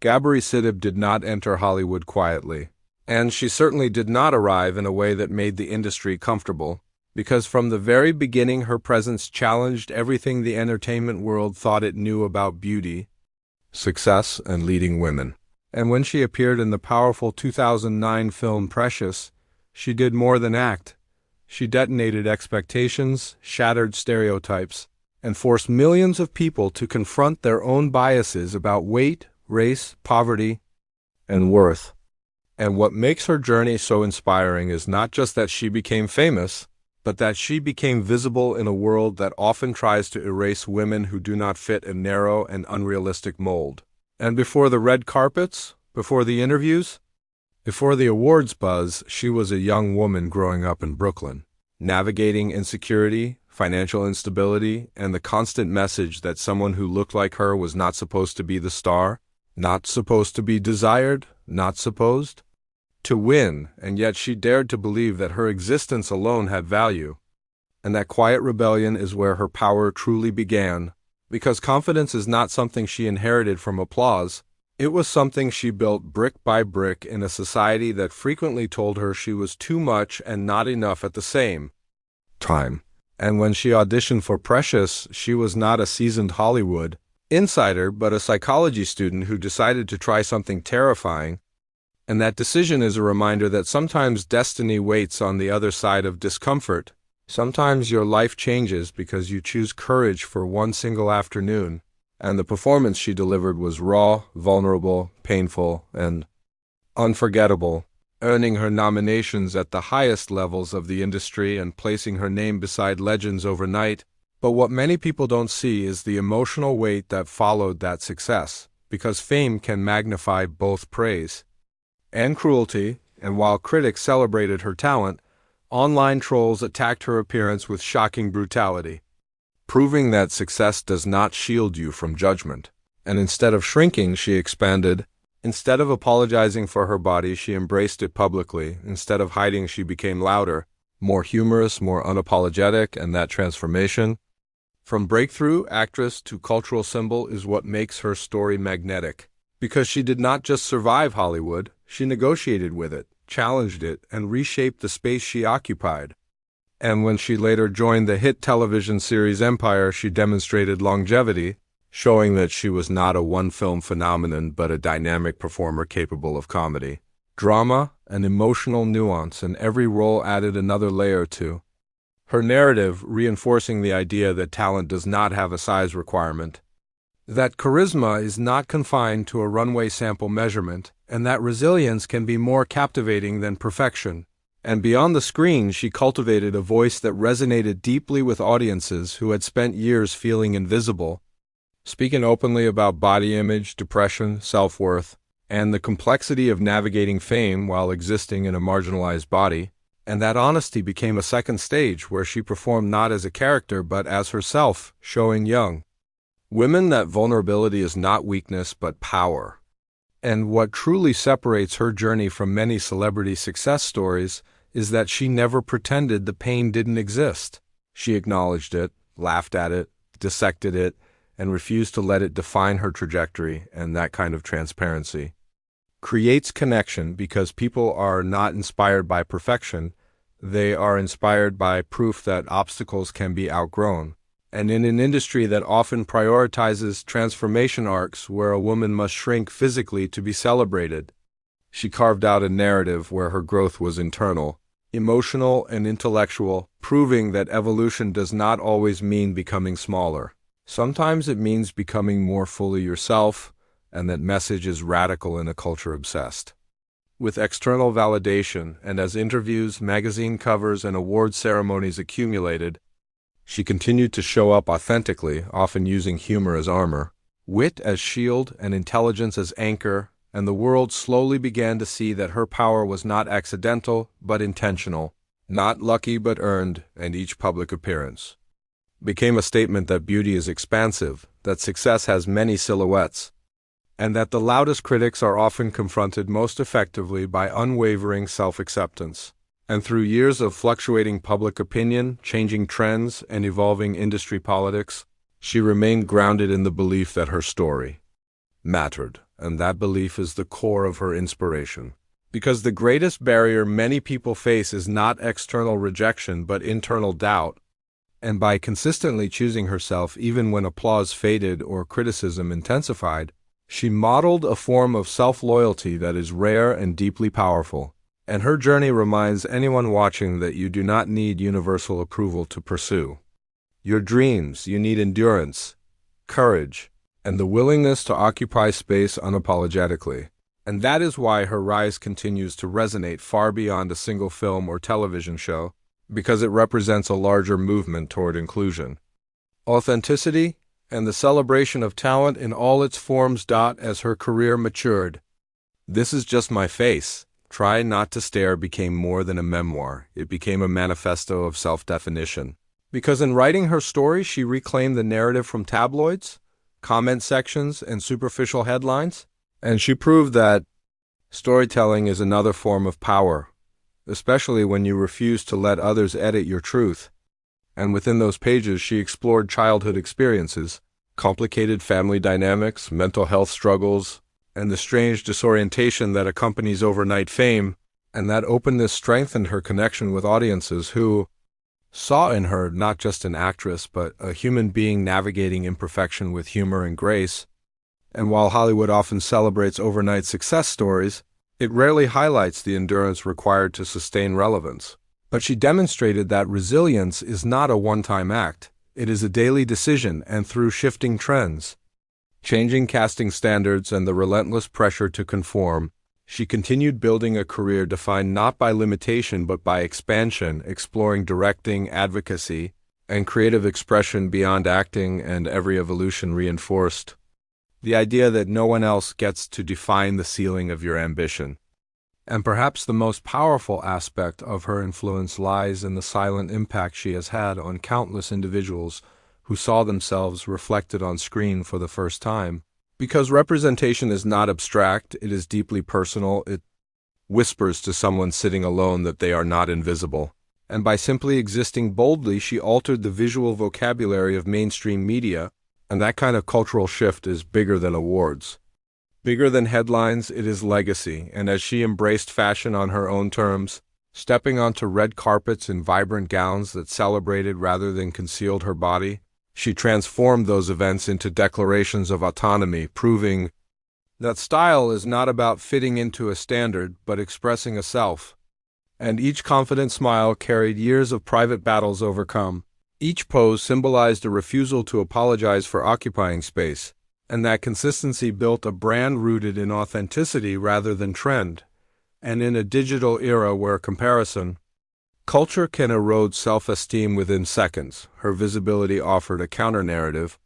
Gabourey Sidibe did not enter Hollywood quietly, and she certainly did not arrive in a way that made the industry comfortable, because from the very beginning her presence challenged everything the entertainment world thought it knew about beauty, success, and leading women. And when she appeared in the powerful 2009 film Precious, she did more than act. She detonated expectations, shattered stereotypes, and forced millions of people to confront their own biases about weight, race, poverty, and worth. And what makes her journey so inspiring is not just that she became famous, but that she became visible in a world that often tries to erase women who do not fit a narrow and unrealistic mold. And before the red carpets, before the interviews, before the awards buzz, she was a young woman growing up in Brooklyn, navigating insecurity, financial instability, and the constant message that someone who looked like her was not supposed to be the star, not supposed to be desired, not supposed to win, and yet she dared to believe that her existence alone had value. And that quiet rebellion is where her power truly began, because confidence is not something she inherited from applause. It was something she built brick by brick in a society that frequently told her she was too much and not enough at the same time. And when she auditioned for Precious, she was not a seasoned Hollywood insider, but a psychology student who decided to try something terrifying. And that decision is a reminder that sometimes destiny waits on the other side of discomfort. Sometimes your life changes because you choose courage for one single afternoon. And the performance she delivered was raw, vulnerable, painful, and unforgettable, earning her nominations at the highest levels of the industry and placing her name beside legends overnight. But what many people don't see is the emotional weight that followed that success, because fame can magnify both praise and cruelty, and while critics celebrated her talent, online trolls attacked her appearance with shocking brutality, proving that success does not shield you from judgment. And instead of shrinking, she expanded. Instead of apologizing for her body, she embraced it publicly. Instead of hiding, she became louder, more humorous, more unapologetic, and that transformation, from breakthrough actress to cultural symbol, is what makes her story magnetic. Because she did not just survive Hollywood, she negotiated with it, challenged it, and reshaped the space she occupied. And when she later joined the hit television series Empire, she demonstrated longevity, showing that she was not a one-film phenomenon but a dynamic performer capable of comedy, drama, and emotional nuance, and every role added another layer to her narrative, reinforcing the idea that talent does not have a size requirement, that charisma is not confined to a runway sample measurement, and that resilience can be more captivating than perfection. And beyond the screen, she cultivated a voice that resonated deeply with audiences who had spent years feeling invisible, speaking openly about body image, depression, self-worth, and the complexity of navigating fame while existing in a marginalized body. And that honesty became a second stage where she performed not as a character but as herself, showing young women that vulnerability is not weakness but power. And what truly separates her journey from many celebrity success stories is that she never pretended the pain didn't exist. She acknowledged it, laughed at it, dissected it, and refused to let it define her trajectory. And that kind of transparency creates connection, because people are not inspired by perfection. They are inspired by proof that obstacles can be outgrown. And in an industry that often prioritizes transformation arcs where a woman must shrink physically to be celebrated, she carved out a narrative where her growth was internal, emotional, and intellectual, proving that evolution does not always mean becoming smaller. Sometimes it means becoming more fully yourself, and that message is radical in a culture obsessed with external validation. And as interviews, magazine covers, and award ceremonies accumulated, she continued to show up authentically, often using humor as armor, wit as shield, and intelligence as anchor, and the world slowly began to see that her power was not accidental but intentional, not lucky but earned, and each public appearance became a statement that beauty is expansive, that success has many silhouettes, and that the loudest critics are often confronted most effectively by unwavering self-acceptance. And through years of fluctuating public opinion, changing trends, and evolving industry politics, she remained grounded in the belief that her story mattered, and that belief is the core of her inspiration. Because the greatest barrier many people face is not external rejection but internal doubt, and by consistently choosing herself even when applause faded or criticism intensified, she modeled a form of self-loyalty that is rare and deeply powerful. And her journey reminds anyone watching that you do not need universal approval to pursue your dreams. You need endurance, courage, and the willingness to occupy space unapologetically. And that is why her rise continues to resonate far beyond a single film or television show, because it represents a larger movement toward inclusion, authenticity, and the celebration of talent in all its forms. As her career matured, "This is just my face. Try Not to Stare" became more than a memoir. It became a manifesto of self-definition. Because in writing her story, she reclaimed the narrative from tabloids, comment sections, and superficial headlines. And she proved that storytelling is another form of power, especially when you refuse to let others edit your truth. And within those pages, she explored childhood experiences, complicated family dynamics, mental health struggles, and the strange disorientation that accompanies overnight fame. And that openness strengthened her connection with audiences who saw in her not just an actress, but a human being navigating imperfection with humor and grace. And while Hollywood often celebrates overnight success stories, it rarely highlights the endurance required to sustain relevance. But she demonstrated that resilience is not a one-time act. It is a daily decision, and through shifting trends, changing casting standards, and the relentless pressure to conform, she continued building a career defined not by limitation but by expansion, exploring directing, advocacy, and creative expression beyond acting, and every evolution reinforced the idea that no one else gets to define the ceiling of your ambition. And perhaps the most powerful aspect of her influence lies in the silent impact she has had on countless individuals who saw themselves reflected on screen for the first time. Because representation is not abstract, it is deeply personal. It whispers to someone sitting alone that they are not invisible. And by simply existing boldly, she altered the visual vocabulary of mainstream media. And that kind of cultural shift is bigger than awards. Bigger than headlines, it is legacy. And as she embraced fashion on her own terms, stepping onto red carpets in vibrant gowns that celebrated rather than concealed her body, she transformed those events into declarations of autonomy, proving that style is not about fitting into a standard, but expressing a self. And each confident smile carried years of private battles overcome. Each pose symbolized a refusal to apologize for occupying space, and that consistency built a brand rooted in authenticity rather than trend. And in a digital era where comparison culture can erode self-esteem within seconds, her visibility offered a counter-narrative,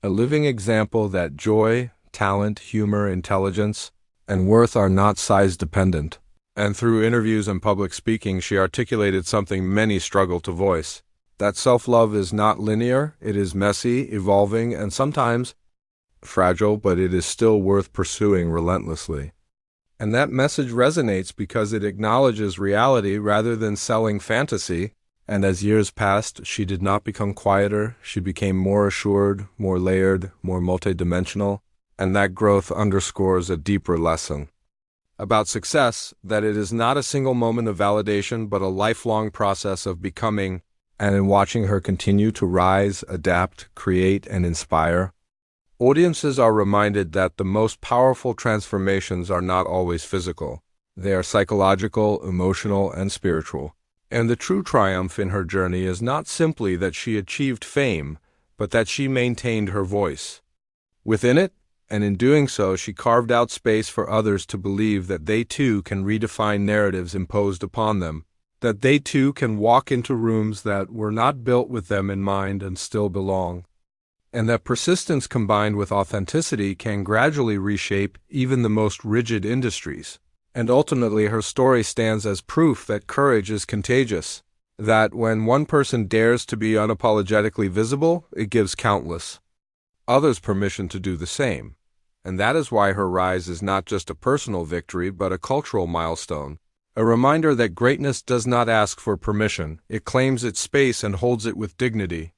a living example that joy, talent, humor, intelligence, and worth are not size-dependent. And through interviews and public speaking, she articulated something many struggle to voice: that self-love is not linear, it is messy, evolving, and sometimes fragile, but it is still worth pursuing relentlessly. And that message resonates because it acknowledges reality rather than selling fantasy. And as years passed, she did not become quieter. She became more assured, more layered, more multidimensional. And that growth underscores a deeper lesson about success, that it is not a single moment of validation, but a lifelong process of becoming. And in watching her continue to rise, adapt, create, and inspire, audiences are reminded that the most powerful transformations are not always physical. They are psychological, emotional, and spiritual. And the true triumph in her journey is not simply that she achieved fame, but that she maintained her voice within it, and in doing so, she carved out space for others to believe that they too can redefine narratives imposed upon them, that they too can walk into rooms that were not built with them in mind and still belong. And that persistence combined with authenticity can gradually reshape even the most rigid industries. And ultimately, her story stands as proof that courage is contagious, that when one person dares to be unapologetically visible, it gives countless others permission to do the same. And that is why her rise is not just a personal victory, but a cultural milestone, a reminder that greatness does not ask for permission, it claims its space and holds it with dignity.